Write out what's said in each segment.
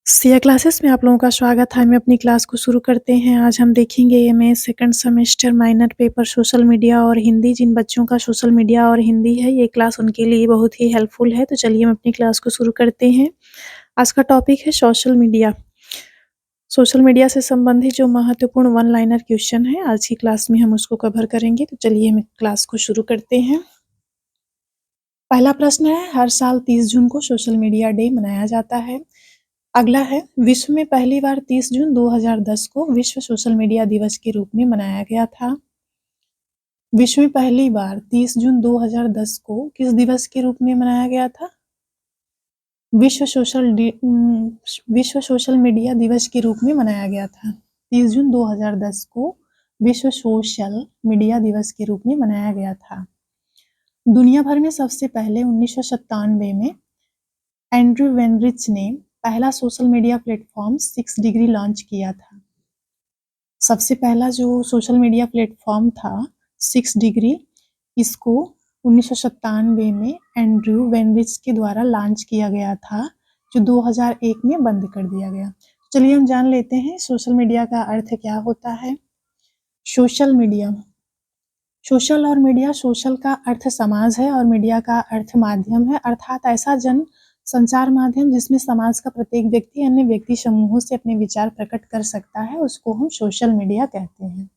Siya classes में आप लोगों का स्वागत है। हमें अपनी क्लास को शुरू करते हैं। आज हम देखेंगे MA second semester minor paper social media और हिंदी। जिन बच्चों का सोशल मीडिया और हिंदी है, ये क्लास उनके लिए बहुत ही हेल्पफुल है। तो चलिए हम अपनी क्लास को शुरू करते हैं। आज का टॉपिक है सोशल मीडिया। सोशल मीडिया से संबंधित जो महत्वपूर्ण वन लाइनर क्वेश्चन है, आज की क्लास में हम उसको कवर करेंगे। तो चलिए हम क्लास को शुरू करते हैं। पहला प्रश्न है, हर साल 30 जून को सोशल मीडिया डे मनाया जाता है। अगला है, विश्व में पहली बार 30 जून 2010 को विश्व सोशल मीडिया दिवस के रूप में मनाया गया था। विश्व में पहली बार 30 जून 2010 को किस दिवस के रूप में मनाया गया था? विश्व सोशल मीडिया दिवस के रूप में मनाया गया था। 30 जून 2010 को विश्व सोशल मीडिया दिवस के रूप में मनाया गया था। दुनिया भर में सबसे पहले 1997 में एंड्रयू वेनरिच ने पहला social media platform 6 degree launch किया था। सबसे पहला जो सोशल मीडिया प्लेटफॉर्म था 6 डिग्री, इसको 1997 में एंड्रयू वेनरिच के द्वारा लॉन्च किया गया था, जो 2001 में बंद कर दिया गया। चलिए हम जान लेते हैं सोशल मीडिया का अर्थ क्या होता है। सोशल मीडिया, सोशल और मीडिया, सोशल का अर्थ समाज है और मीडिया का अर्थ माध्यम है, अर्थात ऐसा जन संचार माध्यम जिसमें समाज का प्रत्येक व्यक्ति अन्य व्यक्ति समूहों से अपने विचार प्रकट कर सकता है, उसको हम सोशल मीडिया कहते हैं।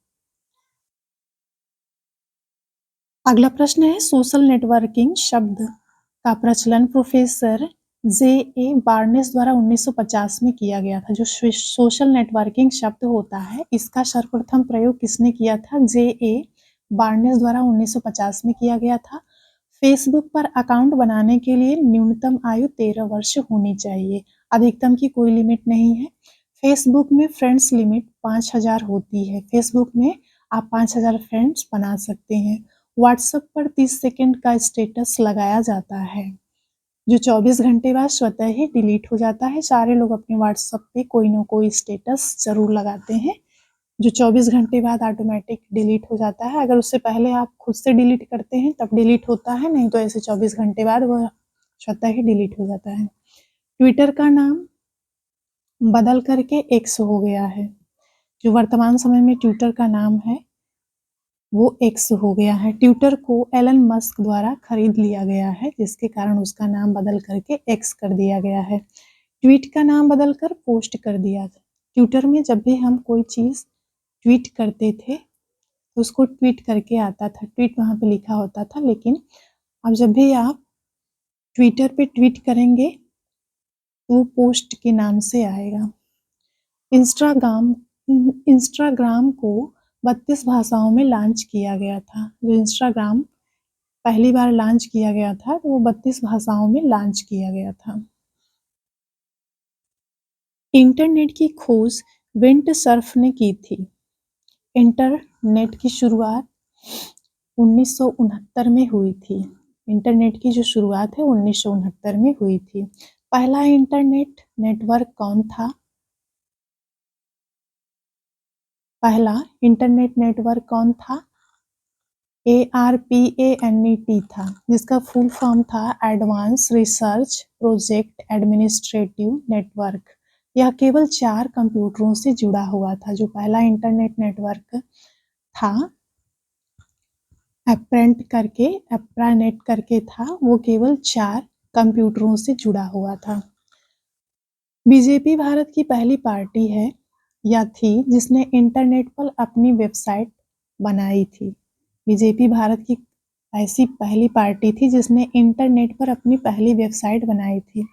अगला प्रश्न है, सोशल नेटवर्किंग शब्द का प्रचलन प्रोफेसर जे.ए. बार्नेस द्वारा 1950 में किया गया था। जो सोशल नेटवर्किंग शब्द होता है, इसका सर्वप्रथम प्रयोग किसने किया था? जे.ए. बार्नेस द्वारा 1950 में किया गया था। फेसबुक पर अकाउंट बनाने के लिए न्यूनतम आयु 13 वर्ष होनी चाहिए, अधिकतम की कोई लिमिट नहीं है। फेसबुक में फ्रेंड्स लिमिट 5000 होती है। फेसबुक में आप 5000 फ्रेंड्स बना सकते हैं। व्हाट्सएप पर 30 सेकंड का स्टेटस लगाया जाता है, जो 24 घंटे बाद स्वतः ही डिलीट हो जाता है। सारे लोग अपने व्हाट्सएप पे कोई ना कोई स्टेटस जरूर लगाते हैं, जो 24 घंटे बाद ऑटोमेटिक डिलीट हो जाता है। अगर उससे पहले आप खुद से डिलीट करते हैं तब डिलीट होता है, नहीं तो ऐसे 24 घंटे बाद वह स्वतः ही डिलीट हो जाता है। ट्विटर का नाम बदल करके एक्स हो गया है। जो वर्तमान समय में ट्विटर का नाम है वो एक्स हो गया है। ट्विटर को एलन मस्क द्वारा खरीद लिया गया है, जिसके कारण उसका नाम बदल करके एक्स कर दिया गया है। ट्वीट का नाम बदलकर पोस्ट कर दिया। ट्विटर में जब भी हम कोई चीज़ ट्वीट करते थे तो उसको ट्वीट करके आता था, ट्वीट वहाँ पे लिखा होता था, लेकिन अब जब भी आप ट्विटर पे ट्वीट करेंगे तो वो पोस्ट के नाम से आएगा। इंस्टाग्राम को 32 भाषाओं में लॉन्च किया गया था। जो इंस्टाग्राम पहली बार लॉन्च किया गया था तो वो 32 भाषाओं में लॉन्च किया गया था। इंटरनेट की खोज विंट सर्फ ने की थी। इंटरनेट की शुरुआत 1969 में हुई थी। इंटरनेट की जो शुरुआत है 1969 में हुई थी। पहला इंटरनेट नेटवर्क कौन था? पहला इंटरनेट नेटवर्क कौन था? ARPANET था, जिसका फुल फॉर्म था advance research project administrative network. यह केवल 4 कंप्यूटरों से जुड़ा हुआ था। जो पहला इंटरनेट नेटवर्क था एप्रानेट करके था, वो केवल 4 कंप्यूटरों से जुड़ा हुआ था। बीजेपी भारत की पहली पार्टी है या थी जिसने इंटरनेट पर अपनी वेबसाइट बनाई थी। बीजेपी भारत की ऐसी पहली पार्टी थी जिसने इंटरनेट पर अपनी पहली वेबसाइट बनाई थी।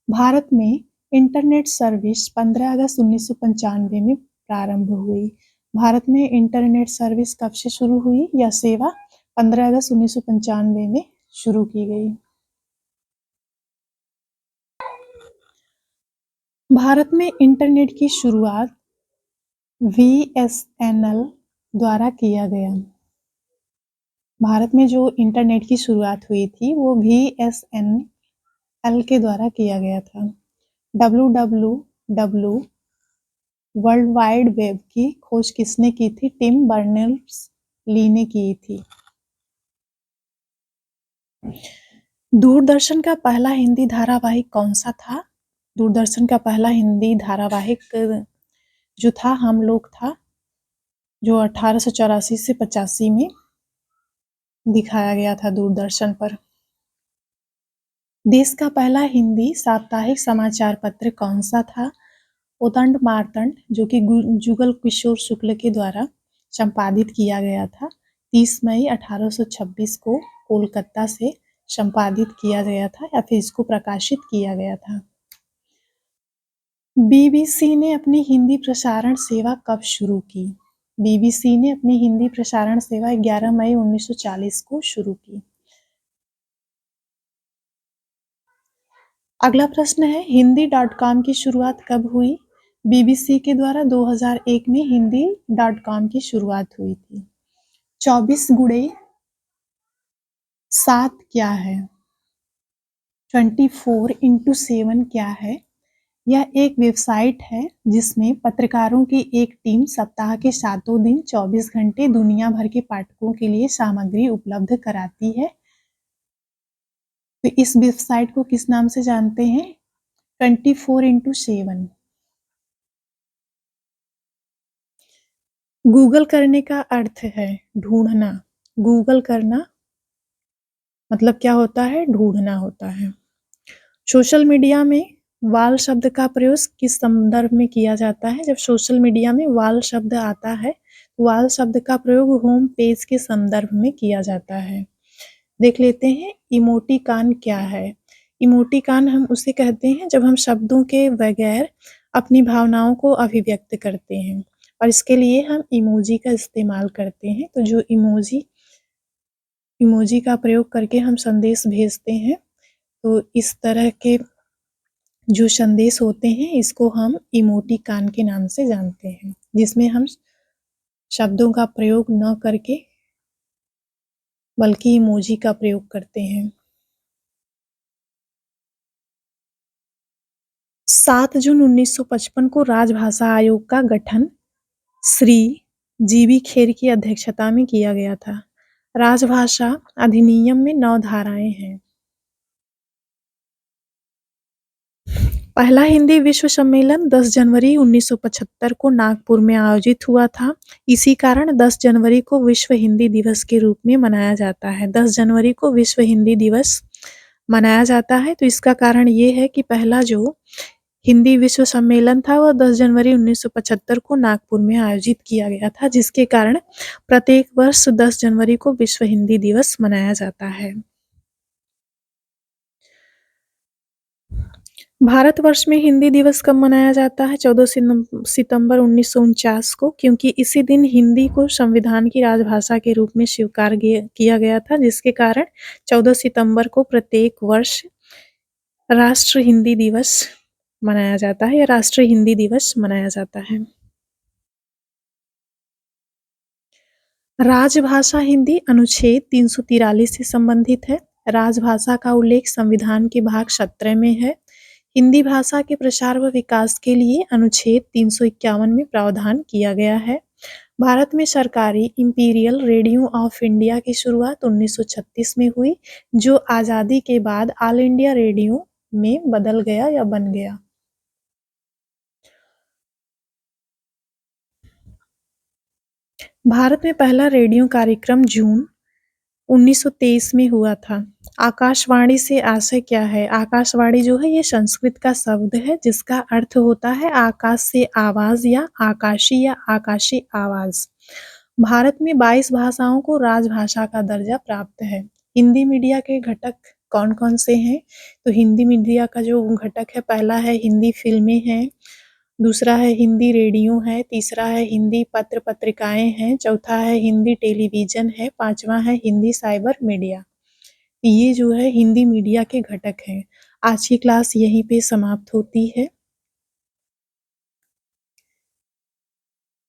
भारत में इंटरनेट सर्विस 15 अगस्त 1995 में प्रारंभ हुई। भारत में इंटरनेट सर्विस कब से शुरू हुई? यह सेवा 15 अगस्त 1995 में शुरू की गई। भारत में इंटरनेट की शुरुआत VSNL द्वारा किया गया। भारत में जो इंटरनेट की शुरुआत हुई थी वो VSNL के द्वारा किया गया था। WWW वर्ल्ड वाइड वेब की खोज किसने की थी? टिम बर्नर्स-ली ने की थी। दूरदर्शन का पहला हिंदी धारावाहिक कौन सा था? दूरदर्शन का पहला हिंदी धारावाहिक जो था हम लोग था, जो 1884 से 85 में दिखाया गया था दूरदर्शन पर। देश का पहला हिंदी साप्ताहिक समाचार पत्र कौन सा था? उदंड मार्तंड, जो कि जुगल किशोर शुक्ल के द्वारा संपादित किया गया था। 30 मई 1826 को कोलकाता से संपादित किया गया था या फिर इसको प्रकाशित किया गया था। बीबीसी ने अपनी हिंदी प्रसारण सेवा कब शुरू की? बीबीसी ने अपनी हिंदी प्रसारण सेवा 11 मई 1940 को शुरू की। अगला प्रश्न है, हिंदी.com की शुरुआत कब हुई? बीबीसी के द्वारा 2001 में हिंदी.com की शुरुआत हुई थी। 24 गुणे 7 क्या है? 24 इंटू 7 क्या है? यह एक वेबसाइट है जिसमें पत्रकारों की एक टीम सप्ताह के 7 दिन 24 घंटे दुनिया भर के पाठकों के लिए सामग्री उपलब्ध कराती है। तो इस वेबसाइट को किस नाम से जानते हैं? 24 इंटू 7। गूगल करने का अर्थ है ढूंढना। गूगल करना मतलब क्या होता है? ढूंढना होता है। सोशल मीडिया में वाल शब्द का प्रयोग किस संदर्भ में किया जाता है? जब सोशल मीडिया में वाल शब्द आता है, वाल शब्द का प्रयोग होम पेज के संदर्भ में किया जाता है। देख लेते हैं इमोटिकॉन क्या है। इमोटिकॉन हम उसे कहते हैं जब हम शब्दों के बगैर अपनी भावनाओं को अभिव्यक्त करते हैं और इसके लिए हम इमोजी का इस्तेमाल करते हैं। तो जो इमोजी का प्रयोग करके हम संदेश भेजते हैं, तो इस तरह के जो संदेश होते हैं इसको हम इमोटिकॉन के नाम से जानते हैं, जिसमें हम शब्दों का प्रयोग न करके बल्कि इमोजी का प्रयोग करते हैं। 7 जून 1955 को राजभाषा आयोग का गठन श्री जीवी खेर की अध्यक्षता में किया गया था। राजभाषा अधिनियम में 9 धाराएं हैं। पहला हिंदी विश्व सम्मेलन 10 जनवरी 1975 को नागपुर में आयोजित हुआ था। इसी कारण 10 जनवरी को विश्व हिंदी दिवस के रूप में मनाया जाता है। 10 जनवरी को विश्व हिंदी दिवस मनाया जाता है। तो इसका कारण ये है कि पहला जो हिंदी विश्व सम्मेलन था वह 10 जनवरी 1975 को नागपुर में आयोजित किया गया था, जिसके कारण प्रत्येक वर्ष 10 जनवरी को विश्व हिंदी दिवस मनाया जाता है। भारतवर्ष में हिंदी दिवस कब मनाया जाता है? 14 सितंबर 1949 को, क्योंकि इसी दिन हिंदी को संविधान की राजभाषा के रूप में स्वीकार किया गया था, जिसके कारण 14 सितंबर को प्रत्येक वर्ष राष्ट्र हिंदी दिवस मनाया जाता है या राष्ट्रीय हिंदी दिवस मनाया जाता है। राजभाषा हिंदी अनुच्छेद 343 से संबंधित है। राजभाषा का उल्लेख संविधान के भाग 17 में है। हिंदी भाषा के प्रसार व विकास के लिए अनुच्छेद 351 में प्रावधान किया गया है। भारत में सरकारी इंपीरियल रेडियो ऑफ इंडिया की शुरुआत 1936 में हुई, जो आज़ादी के बाद ऑल इंडिया रेडियो में बदल गया या बन गया। भारत में पहला रेडियो कार्यक्रम जून 1923 में हुआ था। आकाशवाणी से आशय क्या है? आकाशवाणी जो है ये संस्कृत का शब्द है जिसका अर्थ होता है आकाश से आवाज या आकाशी आवाज। भारत में 22 भाषाओं को राजभाषा का दर्जा प्राप्त है। हिंदी मीडिया के घटक कौन कौन से हैं? तो हिंदी मीडिया का जो घटक है, पहला है हिंदी फिल्में हैं, दूसरा है हिंदी रेडियो है, तीसरा है हिंदी पत्र पत्रिकाएं हैं, चौथा है हिंदी टेलीविजन है, पांचवा है हिंदी साइबर मीडिया। ये जो है हिंदी मीडिया के घटक हैं। आज की क्लास यहीं पे समाप्त होती है।